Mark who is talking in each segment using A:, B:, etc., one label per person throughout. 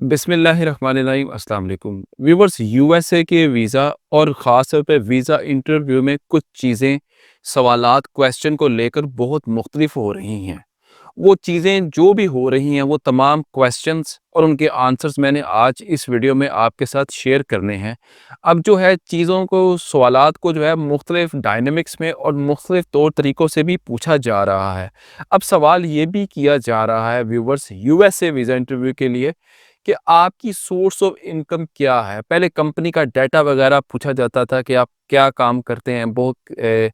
A: बिस्मिल्लाहिर्रहमानिर्रहीम अस्सलाम वालेकुम व्यूवर्स। यूएसए के वीज़ा और ख़ास तौर पे वीज़ा इंटरव्यू में कुछ चीज़ें सवालात क्वेश्चन को लेकर बहुत मुख्तलिफ हो रही हैं। वो चीज़ें जो भी हो रही हैं वो तमाम क्वेश्चंस और उनके आंसर्स मैंने आज इस वीडियो में आपके साथ शेयर करने हैं। अब जो है चीज़ों को सवालात को जो है मुख्तलिफ डायनेमिक्स में और मुख्तलिफ तौर तरीक़ों से भी पूछा जा रहा है। अब सवाल ये भी किया जा रहा है व्यूवर्स यूएसए वीज़ा इंटरव्यू के लिए कि आपकी सोर्स ऑफ इनकम क्या है। पहले कंपनी का डाटा वगैरह पूछा जाता था कि आप क्या काम करते हैं,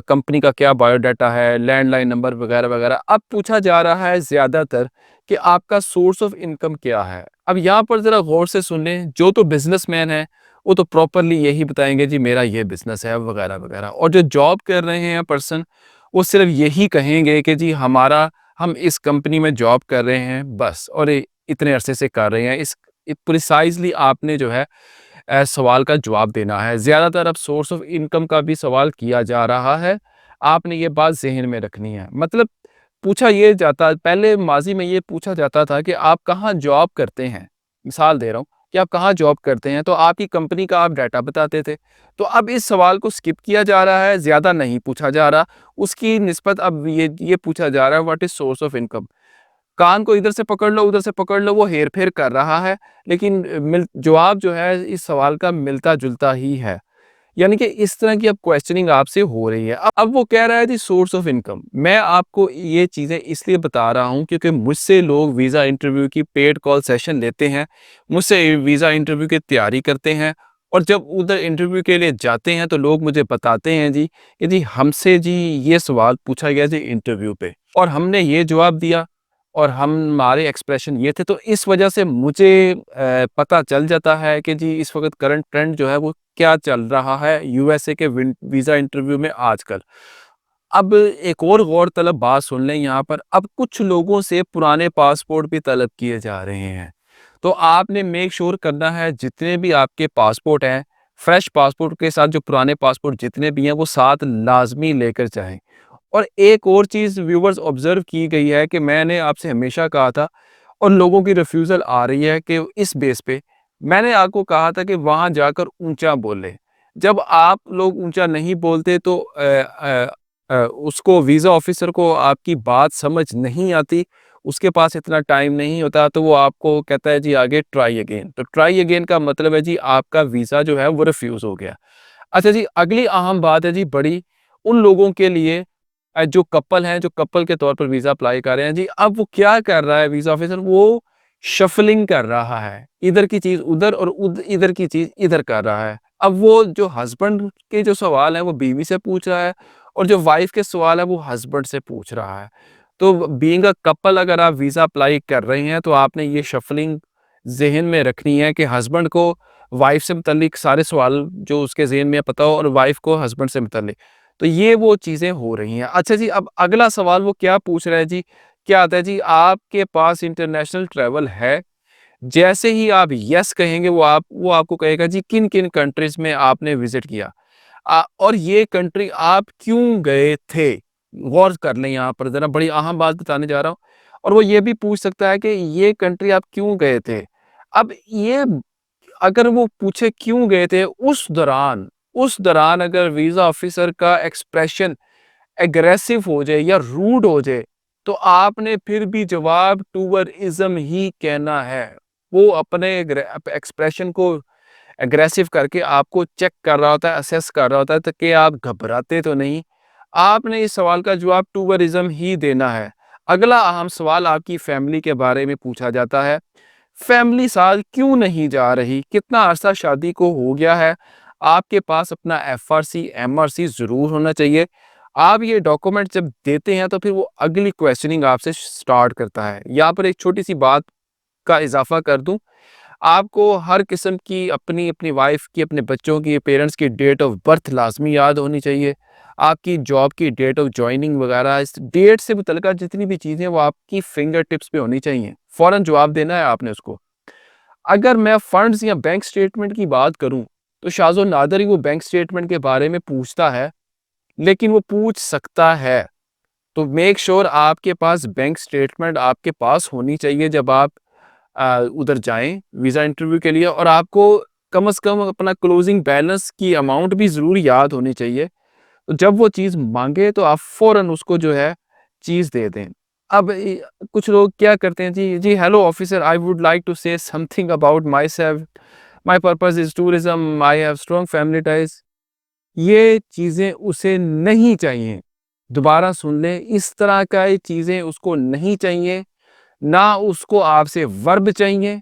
A: कंपनी का क्या बायोडाटा है, लैंडलाइन नंबर वगैरह वगैरह। अब पूछा जा रहा है ज़्यादातर कि आपका सोर्स ऑफ इनकम क्या है। अब यहाँ पर ज़रा गौर से सुन लें, जो तो बिजनेसमैन है वो तो प्रॉपरली यही बताएंगे जी मेरा ये बिजनेस है वगैरह वगैरह, और जो जॉब कर रहे हैं पर्सन वो सिर्फ यही कहेंगे कि जी हम इस कंपनी में जॉब कर रहे हैं बस, और इतने अरसे से कर रहे हैं। इस प्रिसाइजली आपने जो है सवाल का जवाब देना है। ज़्यादातर अब सोर्स ऑफ इनकम का भी सवाल किया जा रहा है। आपने ये बात ज़हन में रखनी है। मतलब पूछा ये जाता, पहले माज़ी में ये पूछा जाता था कि आप कहाँ जॉब करते हैं? मिसाल दे रहा हूँ कि आप कहाँ जॉब करते हैं? तो आपकी कंपनी का आप डाटा बताते थे। तो अब इस सवाल को स्किप किया जा रहा है, ज़्यादा नहीं पूछा जा रहा। उसकी निस्बत अब ये पूछा जा रहा है what is source of income? कान को इधर से पकड़ लो, उधर से पकड़ लो, वो हेर-फेर कर रहा है, लेकिन मिल जवाब जो है इस सवाल का मिलता-जुलता ही है। यानी कि इस तरह की अब क्वेश्चनिंग आपसे हो रही है। अब वो कह रहा है जी सोर्स ऑफ इनकम। मैं आपको ये चीज़ें इसलिए बता रहा हूँ क्योंकि मुझसे लोग वीज़ा इंटरव्यू की पेड कॉल सेशन लेते हैं, मुझसे वीज़ा इंटरव्यू की तैयारी करते हैं, और जब उधर इंटरव्यू के लिए जाते हैं तो लोग मुझे बताते हैं जी कि जी हमसे जी ये सवाल पूछा गया जी इंटरव्यू पे, और हमने ये जवाब दिया, और हमारे एक्सप्रेशन ये थे। तो इस वजह से मुझे पता चल जाता है कि जी इस वक़्त करंट ट्रेंड जो है वो क्या चल रहा है यूएसए के वीज़ा इंटरव्यू में आजकल। अब एक और गौरतलब बात सुन लें यहाँ पर, अब कुछ लोगों से पुराने पासपोर्ट भी तलब किए जा रहे हैं। तो आपने मेक श्योर करना है जितने भी आपके पासपोर्ट हैं, फ्रेश पासपोर्ट के साथ जो पुराने पासपोर्ट जितने भी हैं वो साथ लाज़मी लेकर जाएँ। और एक और चीज़ व्यूअर्स ऑब्ज़र्व की गई है कि मैंने आपसे हमेशा कहा था, और लोगों की रिफ्यूज़ल आ रही है कि इस बेस पे मैंने आपको कहा था कि वहाँ जाकर ऊँचा बोलें। जब आप लोग ऊँचा नहीं बोलते तो उसको वीज़ा ऑफ़िसर को आपकी बात समझ नहीं आती, उसके पास इतना टाइम नहीं होता, तो वो आपको कहता है जी आगे ट्राई अगेन। तो ट्राई अगेन का मतलब है जी आपका वीज़ा जो है वो रिफ्यूज़ हो गया। अच्छा जी, अगली अहम बात है जी बड़ी, उन लोगों के लिए जो कपल हैं, जो कपल के तौर पर वीज़ा अप्लाई कर रहे हैं जी, अब वो क्या कर रहा है वीज़ा ऑफ़िसर, वो शफलिंग कर रहा है। इधर की चीज़ उधर और इधर की चीज़ इधर कर रहा है। अब वो जो हस्बैंड के जो सवाल हैं वो बीवी से पूछ रहा है, और जो वाइफ़ के सवाल है वो हस्बैंड से पूछ रहा है। तो बीइंग अ कपल अगर आप वीज़ा अप्लाई कर रहे हैं तो आपने ये शफलिंग ज़हन में रखनी है कि हस्बैंड को वाइफ़ से मुतल्लिक सारे सवाल जो उसके ज़हन में पता हो, और वाइफ़ को हस्बैंड से मुतल्लिक। तो ये वो चीज़ें हो रही हैं। अच्छा जी, अब अगला सवाल वो क्या पूछ रहा है जी, क्या आता है जी आपके पास इंटरनेशनल ट्रैवल है? जैसे ही आप येस कहेंगे वो आपको कहेगा जी किन-किन कंट्रीज़ में आपने विज़िट किया। और ये कंट्री आप क्यों गए थे? गौर कर लें यहाँ पर ज़रा, बड़ी अहम बात बताने जा रहा हूँ। और वो ये भी पूछ सकता है कि ये कंट्री आप क्यों गए थे? अब ये अगर वो पूछे क्यों गए थे, उस दौरान अगर वीज़ा ऑफ़िसर का एक्सप्रेशन एग्रेसिव हो जाए या रूड हो जाए, तो आपने फिर भी जवाब टूवरिज़्म ही कहना है। वो अपने एक्सप्रेशन को एग्रेसिव करके आपको चेक कर रहा होता है, असेस कर रहा होता है, तो कि आप घबराते तो नहीं। आपने इस सवाल का जवाब टूवरिज़्म ही देना है। अगला अहम सवाल आपकी फैमिली के बारे में पूछा जाता है। फैमिली साथ क्यों नहीं जा रही? कितना अरसा शादी को हो गया है? आपके पास अपना एफआरसी, एमआरसी ज़रूर होना चाहिए। आप ये डॉक्यूमेंट जब देते हैं तो फिर वो अगली क्वेश्चनिंग आपसे स्टार्ट करता है। यहाँ पर एक छोटी-सी बात का इज़ाफ़ा कर दूँ, आपको हर किस्म की अपनी वाइफ़ की, अपने बच्चों की, पेरेंट्स की डेट ऑफ बर्थ लाज़मी याद होनी चाहिए। आपकी जॉब की डेट ऑफ जॉइनिंग वगैरह, इस डेट से मुतल्लिक़ा जितनी भी चीज़ें हैं वो आपकी फिंगर टिप्स पे होनी चाहिए। फ़ौरन जवाब देना है आपने उसको। अगर मैं फंड्स या बैंक स्टेटमेंट की बात करूँ, तो शाज़ व नादिर ही वो बैंक स्टेटमेंट के बारे में पूछता है, लेकिन वो पूछ सकता है। तो मेक श्योर आपके पास बैंक स्टेटमेंट आपके पास होनी चाहिए जब आप उधर जाएँ वीज़ा इंटरव्यू के लिए और आपको कम से कम अपना क्लोजिंग बैलेंस की अमाउंट भी ज़रूर याद होनी चाहिए। तो जब वो चीज़ माँगे तो आप फ़ौरन उसको जो है चीज़ दे दें। अब कुछ लोग क्या करते हैं जी, जी hello officer I would like to say something about myself, my purpose is tourism, I have strong family ties. ये चीज़ें उसे नहीं चाहिए। दोबारा सुन लें, इस तरह का ये चीज़ें उसको नहीं चाहिए। ना उसको आपसे वर्ब चाहिए,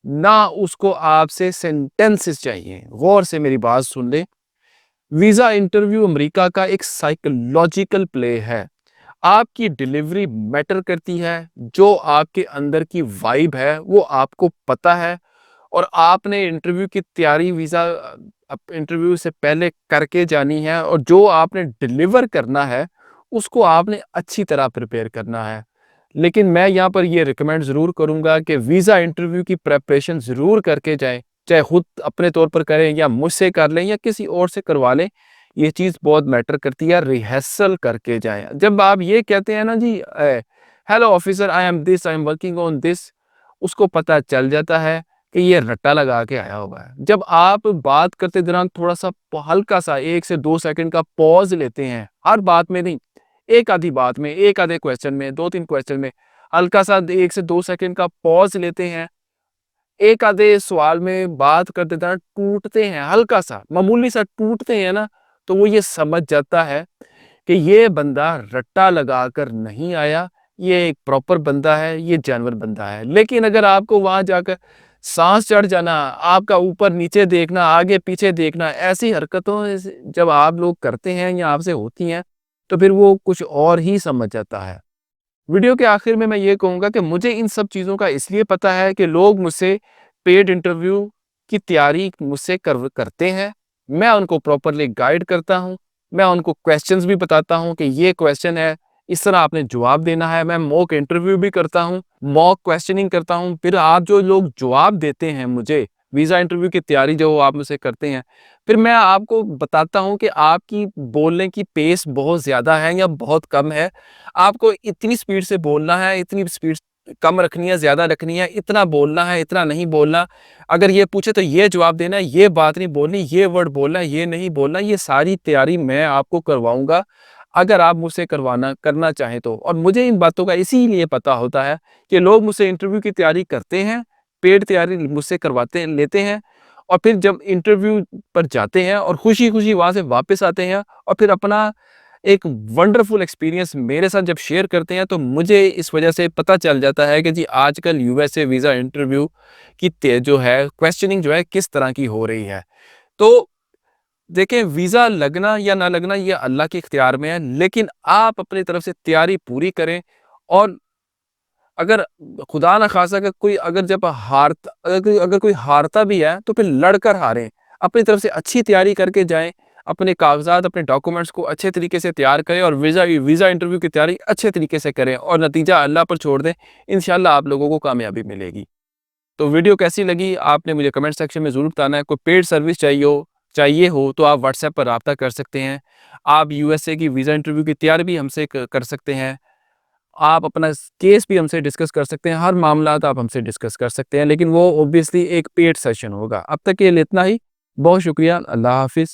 A: ना उसको आपसे सेंटेंसेस चाहिए। गौर से मेरी बात सुन लें। वीज़ा इंटरव्यू अमेरिका का एक साइकोलॉजिकल प्ले है। आपकी डिलीवरी मैटर करती है, जो आपके अंदर की वाइब है, वो आपको पता है और आपने इंटरव्यू की तैयारी वीज़ा इंटरव्यू से पहले करके जानी है और जो आपने डिलीवर करना है, उसको आपने अच्छी तरह प्रिपेयर करना है। लेकिन मैं यहाँ पर ये रिकमेंड ज़रूर करूँगा कि वीज़ा इंटरव्यू की प्रिपरेशन ज़रूर करके जाएँ, चाहे खुद अपने तौर पर करें या मुझसे कर लें या किसी और से करवा लें। ये चीज़ बहुत मैटर करती है, रिहर्सल करके जाएँ। जब आप ये कहते हैं ना जी hello officer I am this, I am working on this, उसको पता चल जाता है कि ये रट्टा लगा के आया हुआ है। जब आप बात करते दौरान थोड़ा-सा हल्का-सा 1 से 2 सेकंड का पॉज़ लेते हैं, हर बात में नहीं, एक आधी बात में, एक आधे क्वेश्चन में, 2-3 क्वेश्चन में, हल्का-सा 1 से 2 सेकंड का पॉज़ लेते हैं। एक आधे सवाल में बात करते दौरान टूटते हैं, हल्का-सा, मामूली-सा टूटते हैं ना, तो वो ये समझ जाता है कि ये बंदा रट्टा लगाकर नहीं आया, ये एक प्रॉपर बंदा है, ये जानवर बंदा है। लेकिन अगर आपको वहाँ जाकर साँस चढ़ जाना, आपका ऊपर-नीचे देखना, आगे-पीछे देखना, ऐसी हरकतों से जब आप लोग करते हैं या आपसे होती हैं, तो फिर वो कुछ और ही समझ जाता है। वीडियो के आखिर में मैं ये कहूँगा कि मुझे इन सब चीज़ों का इसलिए पता है कि लोग मुझसे पेड इंटरव्यू की तैयारी मुझसे करते हैं। मैं उनको प्रॉपर्ली गाइड करता हूँ। मैं उनको क्वेश्चंस भी बताता हूँ कि ये क्वेश्चन है, इस तरह आपने जवाब देना है। मैं मॉक इंटरव्यू भी करता हूँ, मॉक क्वेश्चनिंग करता हूँ। फिर आप जो लोग जवाब देते हैं मुझे, वीज़ा इंटरव्यू की तैयारी जो आप मुझसे करते हैं, फिर मैं आपको बताता हूँ कि आपकी बोलने की पेस बहुत ज़्यादा है या बहुत कम है। आपको इतनी स्पीड से बोलना है, इतनी स्पीड कम रखनी है, ज़्यादा रखनी है, इतना बोलना है, इतना नहीं बोलना। अगर ये पूछे तो ये जवाब देना है, ये बात नहीं बोलनी, ये वर्ड बोलना है, ये नहीं बोलना। ये सारी तैयारी मैं आपको करवाऊँगा, अगर आप मुझसे करना चाहें तो। और मुझे इन बातों का इसीलिए पता होता है कि लोग मुझसे इंटरव्यू की तैयारी करते हैं, पेड तैयारी मुझसे करवाते लेते हैं और फिर जब इंटरव्यू पर जाते हैं और खुशी-खुशी वहाँ से वापस आते हैं और फिर अपना एक वंडरफुल एक्सपीरियंस मेरे साथ जब शेयर करते हैं तो मुझे इस वजह से पता चल जाता है कि जी आजकल यूएसए वीज़ा इंटरव्यू की जो है क्वेश्चनिंग जो है किस तरह की हो रही है। तो देखें वीज़ा लगना या ना लगना ये अल्लाह के इख्तियार में है, लेकिन आप अपनी तरफ से तैयारी पूरी करें और अगर खुदा ना खासा अगर कोई अगर जब अगर कोई हारता भी है तो फिर लड़कर हारें। अपनी तरफ से अच्छी तैयारी करके जाएँ, अपने कागज़ात, अपने डॉक्यूमेंट्स को अच्छे तरीके से तैयार करें और वीज़ा इंटरव्यू की तैयारी अच्छे तरीके से करें और नतीजा अल्लाह पर छोड़ दें। इंशाअल्लाह आप लोगों को कामयाबी मिलेगी। तो वीडियो कैसी लगी आपने मुझे कमेंट सेक्शन में ज़रूर बताना है। कोई पेड सर्विस चाहिए हो तो आप व्हाट्सएप पर राब्ता कर सकते हैं। आप यूएसए की वीज़ा इंटरव्यू की तैयारी भी हमसे कर सकते हैं। आप अपना केस भी हमसे डिस्कस कर सकते हैं, हर मामलात आप हमसे डिस्कस कर सकते हैं, लेकिन वो ऑब्वियसली एक पेड सेशन होगा। अब तक के लिए इतना ही। बहुत शुक्रिया। अल्लाह हाफ़िज़।